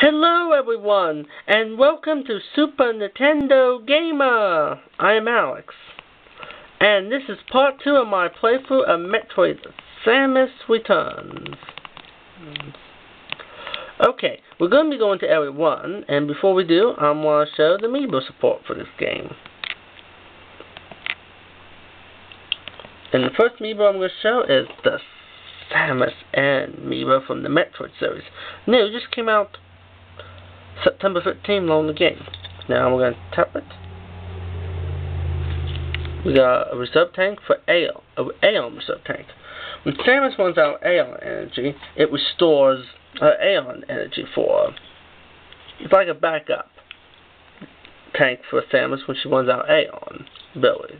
Hello everyone, and welcome to Super Nintendo Gamer! I am Alex, and this is part 2 of my playthrough of Metroid Samus Returns. Okay, we're going to be going to Area 1, and before we do, I want to show the Amiibo support for this game. And the first Amiibo I'm going to show is the Samus and Amiibo from the Metroid series. New, just came out September 15th on the game. Now we're going to tap it. We got a reserve tank for Aeon reserve tank. When Samus runs out of Aeon energy, it restores Aeon energy for her. It's like a backup tank for Samus when she runs out of Aeon abilities.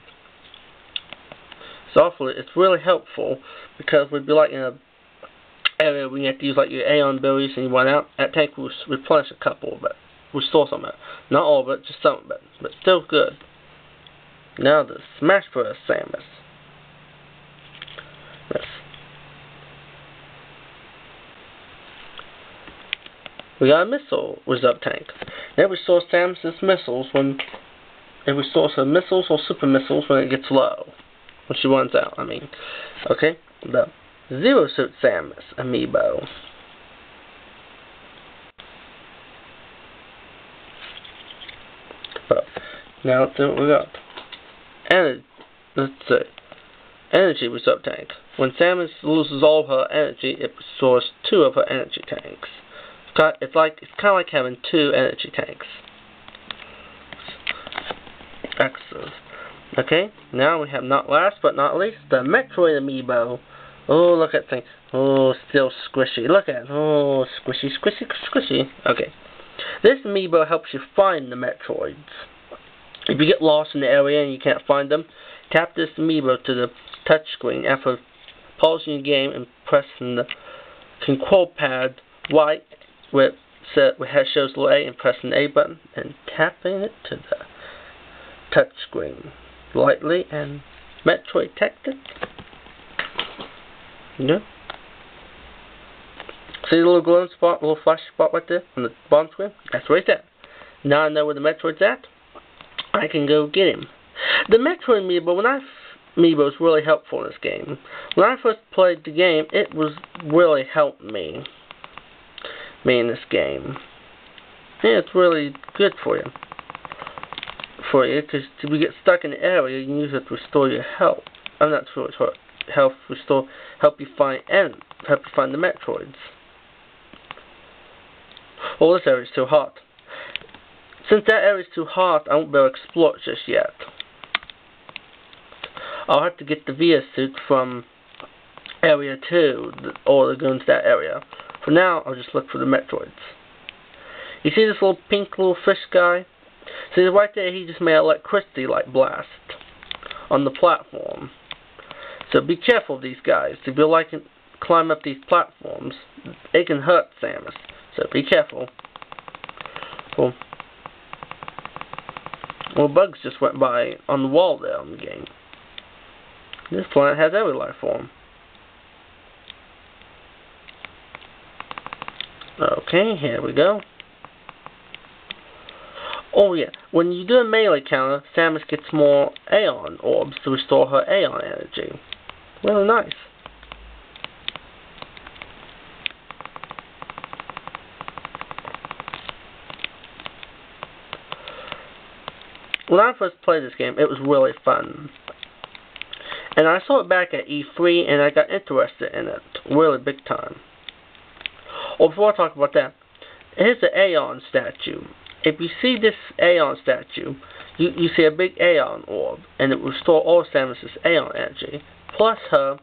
So it's really helpful because we'd be like in a area where you have to use like your Aeon abilities and you run out. That tank will replenish a couple of it. Restore some of it. Not all of it, just some of it. But still good. Now the Smash Bros. Samus. Yes. We got a missile reserve tank. That restores Samus' missiles when it restores her missiles or super missiles when it gets low. When she runs out, I mean. Okay? The Zero Suit Samus Amiibo. Now let's see what we got. Let's see. Energy reserve tank. When Samus loses all her energy, it restores 2 of her energy tanks. It's kind of like having 2 energy tanks. Excellent. Okay, now we have not last but not least the Metroid Amiibo. Oh, look at that thing. Oh, still squishy. Look at it. Oh, squishy, squishy, squishy. Okay. This Amiibo helps you find the Metroids. If you get lost in the area and you can't find them, tap this Amiibo to the touchscreen after pausing your game and pressing the control pad right where it shows the little A and pressing the A button and tapping it to the touchscreen lightly and Metroid detected. Yeah. See the little glowing spot, little flash spot right there on the bottom screen? That's right there. Now I know where the Metroid's at. I can go get him. The Metroid Amiibo is really helpful in this game. When I first played the game, it was really helped me in this game. Yeah, it's really good for you. Because if you get stuck in the area, you can use it to restore your health. I'm not sure it's health restore, help you find the Metroids. Oh, this area's too hot. Since that area's too hot, I won't be able to explore it just yet. I'll have to get the Via suit from Area 2, or go into that area. For now, I'll just look for the Metroids. You see this little pink little fish guy? See right there, he just made an electricity light blast on the platform. So be careful of these guys. If you like to climb up these platforms, it can hurt Samus. So be careful. Well, bugs just went by on the wall there on the game. This planet has every life form. Okay, here we go. Oh yeah, when you do a melee counter, Samus gets more Aeon orbs to restore her Aeon energy. Really nice. When I first played this game, it was really fun. And I saw it back at E3 and I got interested in it really big time. Oh, before I talk about that, here's the Aeon statue. If you see this Aeon statue, you see a big Aeon orb, and it will restore all Samus' Aeon energy, plus her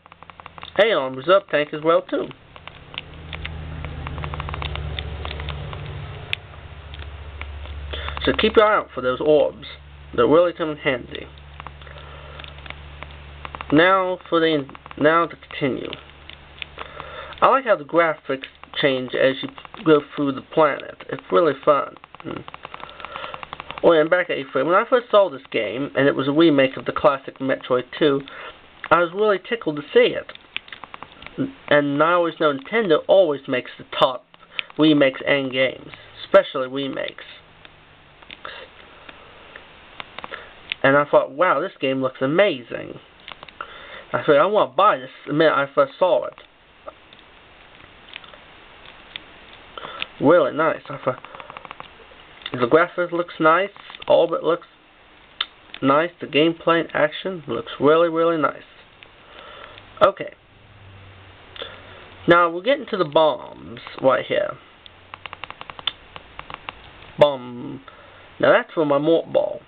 Aeon reserve tank as well too. So keep your eye out for those orbs. They'll really come in handy. Now to continue. I like how the graphics change as you go through the planet. It's really fun. Oh, and back at E3, when I first saw this game, and it was a remake of the classic Metroid 2, I was really tickled to see it. And I always know Nintendo always makes the top remakes and games. especially remakes. And I thought, wow, this game looks amazing. I said, I want to buy this the minute I first saw it. Really nice. I thought, the graphics looks nice. All of it looks nice. The gameplay and action looks really, really nice. Okay. Now we're getting to the bombs right here. Bomb. Now that's for my mort ball.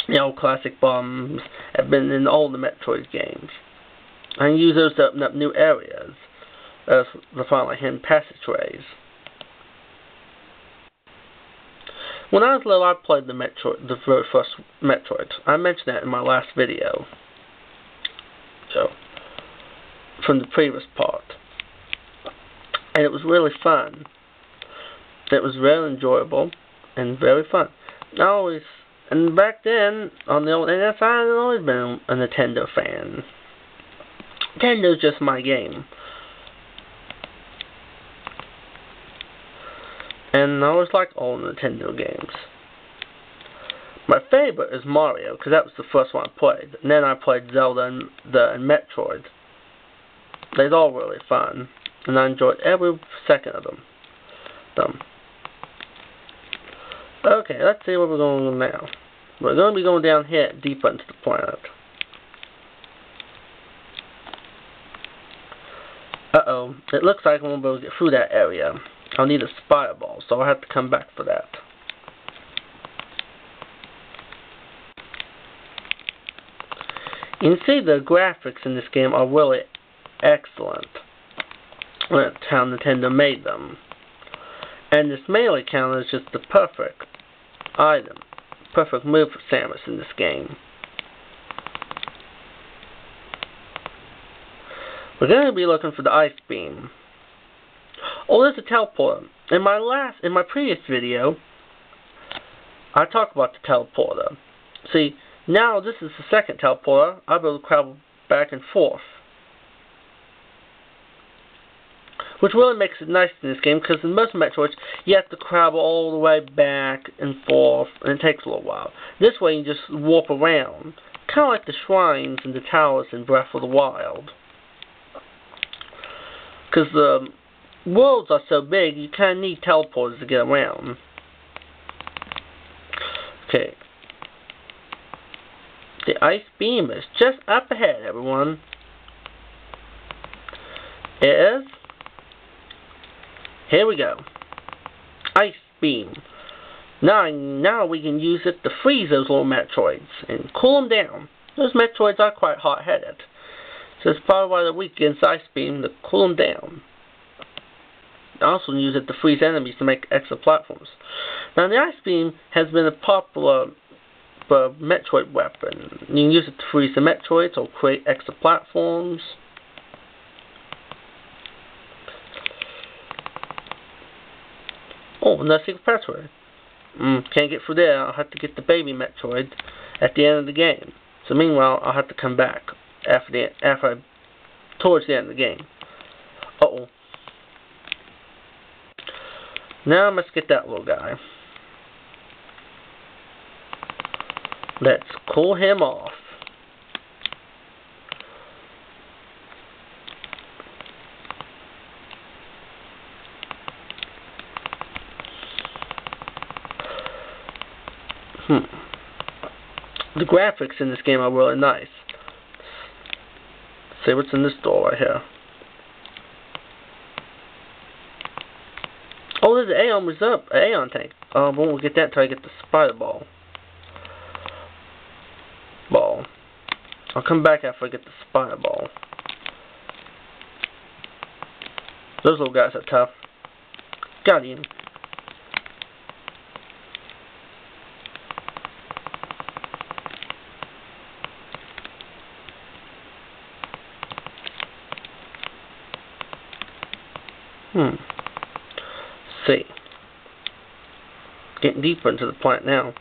You know, classic bombs have been in all the Metroid games. I can use those to open up new areas, as the find like hidden passageways. When I was little, I played the very first Metroid. I mentioned that in my last video. So, from the previous part. And it was really fun. It was very enjoyable and very fun. And back then, on the old NES, I had always been a Nintendo fan. Nintendo's just my game. And I always liked all Nintendo games. My favorite is Mario, because that was the first one I played. And then I played Zelda and Metroid. They're all really fun. And I enjoyed every second of them. Okay, let's see where we're going now. We're going to be going down here deeper into the planet. Uh-oh, it looks like I won't be able to get through that area. I'll need a spider ball, so I'll have to come back for that. You can see the graphics in this game are really excellent. That's how Nintendo made them. And this melee counter is just the perfect item, perfect move for Samus in this game. We're going to be looking for the ice beam. Oh, there's a teleporter. In my previous video, I talked about the teleporter. See, now this is the second teleporter. I'll be able to travel back and forth. Which really makes it nice in this game, because in most Metroids, you have to travel all the way back and forth, and it takes a little while. This way, you just warp around. Kind of like the shrines and the towers in Breath of the Wild. Because the worlds are so big, you kind of need teleporters to get around. Okay. The ice beam is just up ahead, everyone. It is. Here we go. Ice beam. Now we can use it to freeze those little Metroids and cool them down. Those Metroids are quite hot-headed. So it's probably why they're weak against ice beam, to cool them down. Also use it to freeze enemies to make extra platforms. Now the ice beam has been a popular Metroid weapon. You can use it to freeze the Metroids or create extra platforms. Oh, another secret password. Can't get through there. I'll have to get the baby Metroid at the end of the game. So meanwhile, I'll have to come back towards the end of the game. Uh-oh. Now let's get that little guy. Let's cool him off. The graphics in this game are really nice. Let's see what's in this door right here. Oh, there's an Aeon reserve, an Aeon tank. Won't get that until I get the spider ball. I'll come back after I get the spider ball. Those little guys are tough. Got him. Let's see. Getting deeper into the plant now.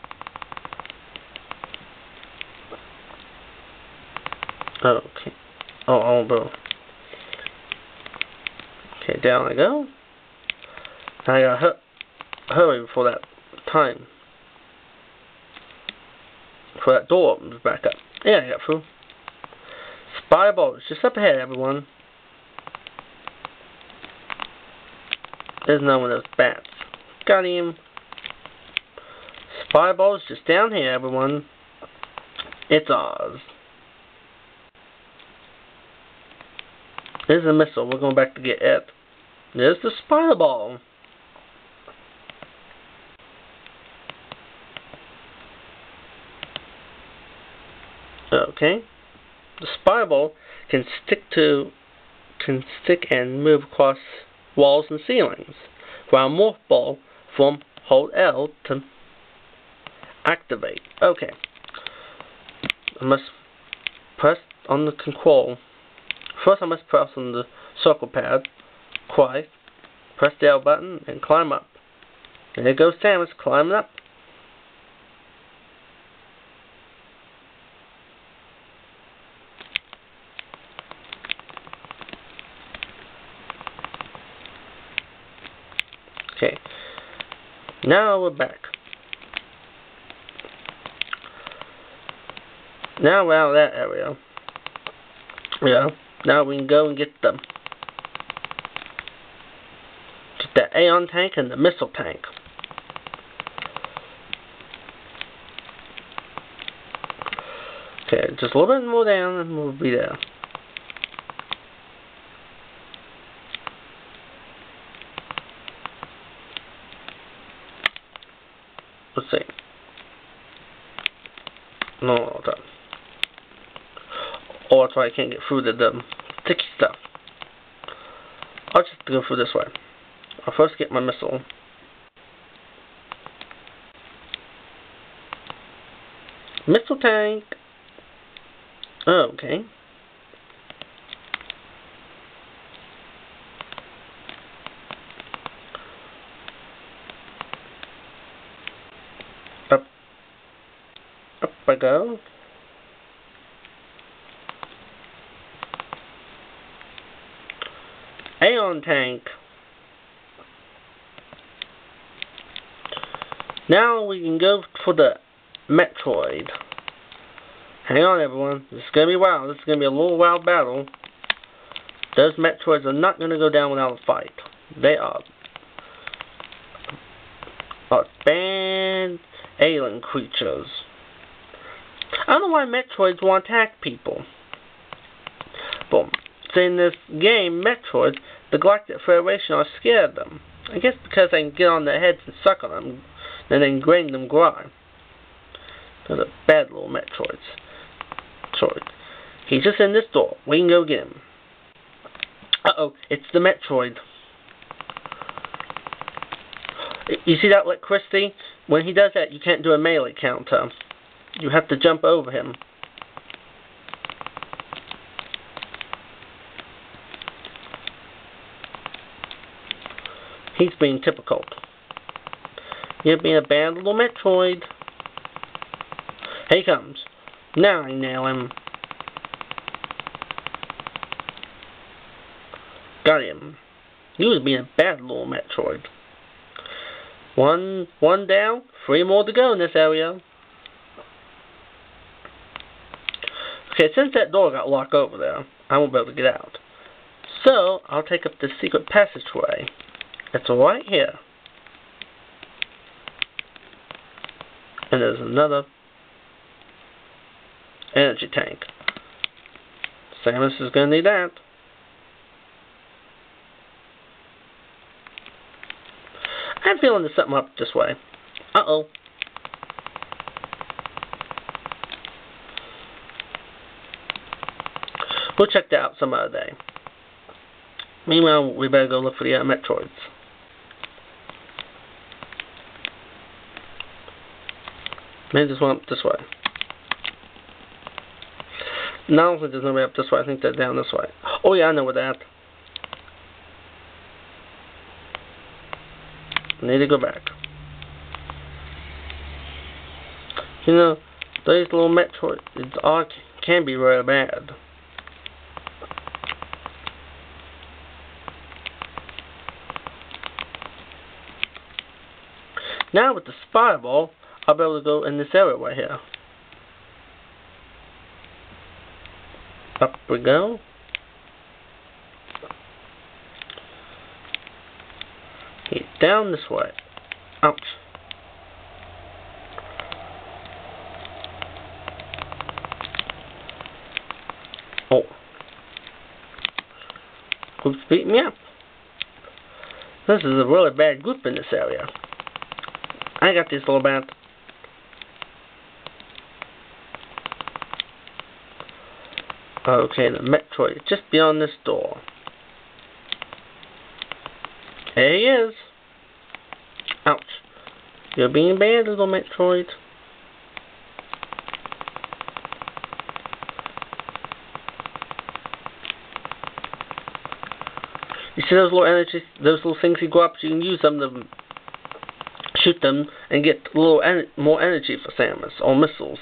Okay. Oh, bro. Okay, down I go. Now I gotta hurry before that time. Before that door opens back up. Yeah, I got through. Fireball is just up ahead, everyone. There's no one of those bats. Got him. Fireball is just down here, everyone. It's ours. There's a missile. We're going back to get it. There's the Fireball. Okay. The Fireball can stick and move across walls and ceilings, while Morph Ball from hold L to activate. Okay. I must press on the control. First I must press on the circle pad, twice, press the L button, and climb up. There goes Samus climbing up. Okay, now we're back. Now we're out of that area. Yeah, now we can go and get them. Get the Aeon tank and the missile tank. Okay, just a little bit more down and we'll be there. Let's see. No, done. Oh, that's why I can't get through the sticky stuff. I'll just go through this way. I'll first get my missile. Missile tank. Oh, okay. Up I go. Aeon tank. Now we can go for the Metroid. Hang on, everyone. This is gonna be wild. This is gonna be a little wild battle. Those Metroids are not gonna go down without a fight. They are banned alien creatures. I don't know why Metroids want to attack people. But in this game, Metroids, the Galactic Federation are scared of them. I guess because they can get on their heads and suck on them, and then bring them dry. Those are bad little Metroids. Sorry. He's just in this door. We can go get him. Uh-oh, it's the Metroid. You see that electricity? When he does that, you can't do a melee counter. You have to jump over him. He's being typical. You're being a bad little Metroid. Here he comes. Now I nail him. Got him. He was being a bad little Metroid. One down, 3 more to go in this area. Okay, since that door got locked over there, I won't be able to get out. So, I'll take up the secret passageway. It's right here. And there's another energy tank. Samus is going to need that. I'm feeling there's something up this way. Uh-oh. We'll check that out some other day. Meanwhile, we better go look for the Metroids. Maybe there's one up this way. No, I don't think there's nobody up this way. I think they're down this way. Oh yeah, I know where they're at. I need to go back. You know, these little Metroids all can be really bad. Now with the spiral, I'll be able to go in this area right here. Up we go. Down this way. Ouch. Oh. Groups beat me up. This is a really bad group in this area. I got this little bad. Okay, the Metroid, just beyond this door. There he is. Ouch. You're being bad, little Metroid. You see those little energies, those little things you go up, so you can use them to shoot them and get a little more energy for Samus, or missiles.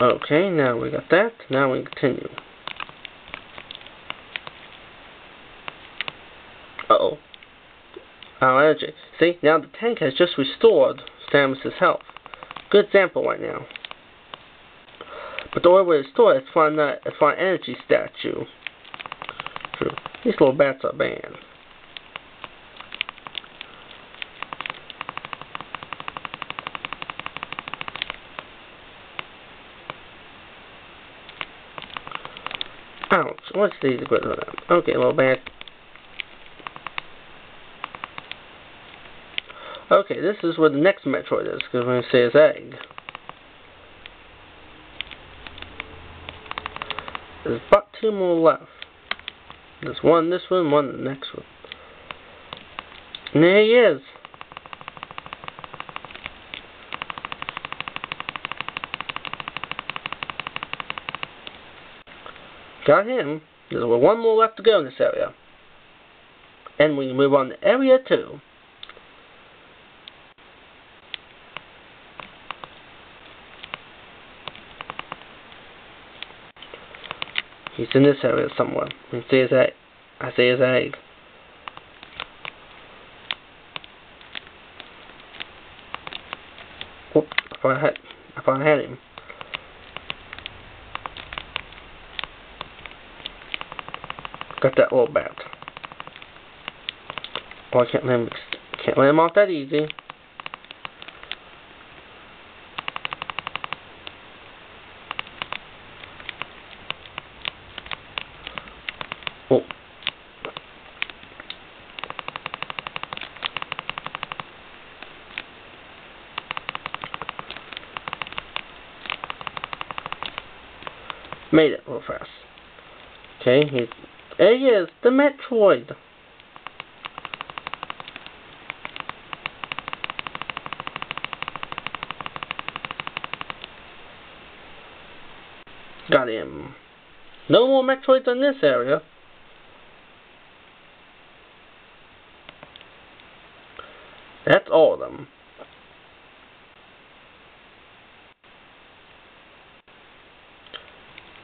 Okay, now we got that. Now we continue. Uh-oh. Our energy. See, now the tank has just restored Samus' health. Good example right now. But the only way to restore it is find an energy statue. True. These little bats are banned. Ouch. What's these equipment? Okay, little bat. Okay, this is where the next Metroid is, because we're going to see his egg. There's about 2 more left. There's one in this one, one in the next one. And there he is. Got him. There's one more left to go in this area. And we move on to area 2. He's in this area somewhere. You can see his egg. I see his egg. Whoop, if I had him. Got that little bat. Oh, I can't let him off that easy. Oh. Made it real fast. Okay, there he is, the Metroid. Got him. No more Metroids in this area. That's all of them.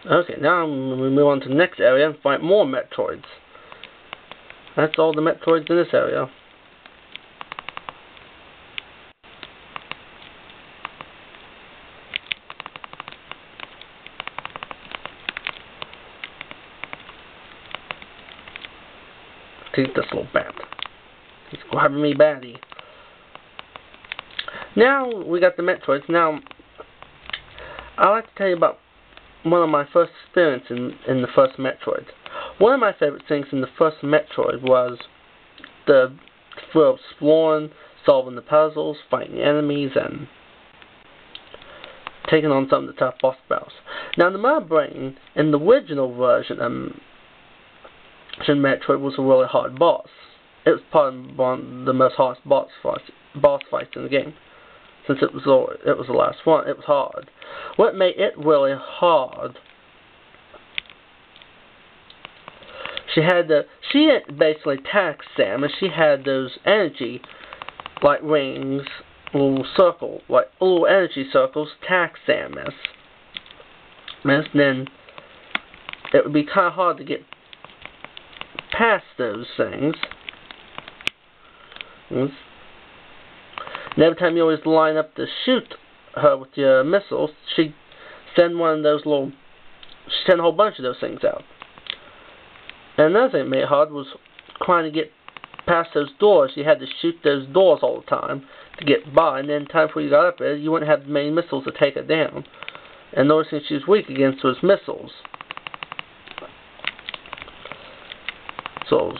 Okay, now we move on to the next area and find more Metroids. That's all the Metroids in this area. Take this little bat. He's grabbing me baddie. Now we got the Metroids. Now, I'd like to tell you about one of my first experiences in the first Metroid. One of my favorite things in the first Metroid was the thrill of exploring, solving the puzzles, fighting enemies, and taking on some of the tough boss battles. Now, in my brain, in the original version Metroid was a really hard boss. It was probably one of the most hardest boss fights in the game. Since it was the last one, it was hard. What made it really hard? She basically attacked Samus. She had those energy, like rings, little energy circles, attack Samus. And then it would be kind of hard to get past those things. And every time you always line up to shoot her with your missiles, she'd send one of those little, send a whole bunch of those things out. And another thing that made it hard was trying to get past those doors. You had to shoot those doors all the time to get by, and then time before you got up there, you wouldn't have many missiles to take her down. And the only thing she was weak against was missiles. So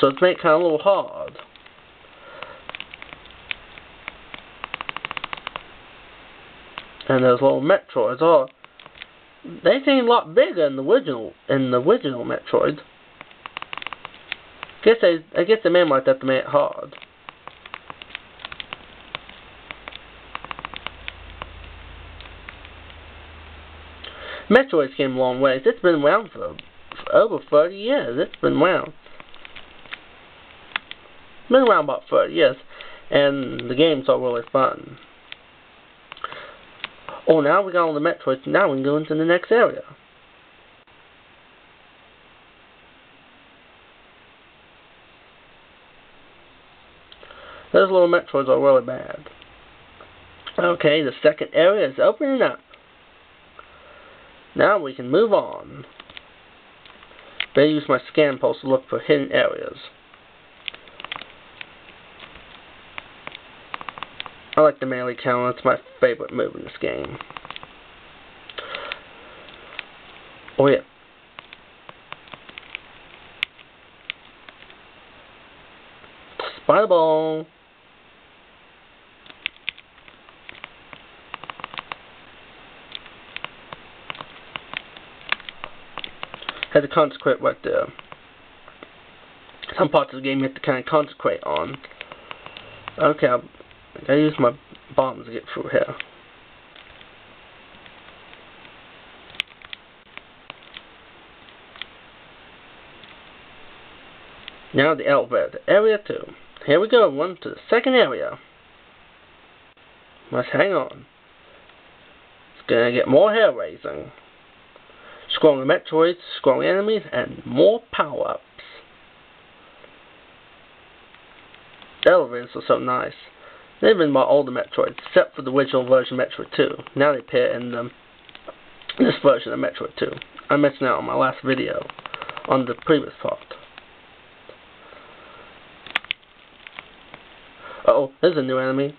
it's made it kind of a little hard. And those little Metroids they seem a lot bigger in the original Metroid. I guess they made them like that to make it hard. Metroid's came a long ways. It's been around for over 30 years. It's been around. Been around about 30 years. And the games are really fun. Oh, now we got all the Metroids. Now we can go into the next area. Those little Metroids are really bad. Okay, the second area is opening up. Now we can move on. Better use my scan pulse to look for hidden areas. I like the melee counter. It's my favorite move in this game. Oh yeah. Spider ball. Had to concentrate right there. Some parts of the game you have to kind of concentrate on. Okay, I gotta use my bombs to get through here. Now the elevator, area 2. Here we go, everyone, to the second area. Let's hang on. It's gonna get more hair raising. Stronger Metroids, stronger enemies, and more power-ups. The elevators are so nice. They've been my older Metroids, except for the original version of Metroid 2. Now they appear in this version of Metroid 2. I mentioned that on my last video, on the previous part. Uh-oh, there's a new enemy.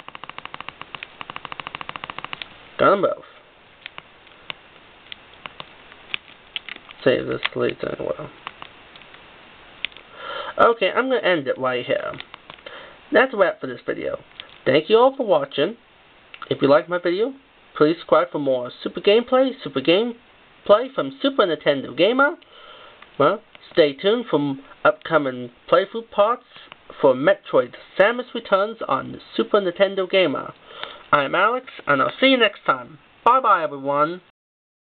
Got them both. Save this leads anywhere. Okay, I'm going to end it right here. That's a wrap for this video. Thank you all for watching. If you liked my video, please subscribe for more super gameplay from Super Nintendo Gamer. Well, stay tuned for upcoming playthrough parts for Metroid Samus Returns on the Super Nintendo Gamer. I'm Alex, and I'll see you next time. Bye bye, everyone.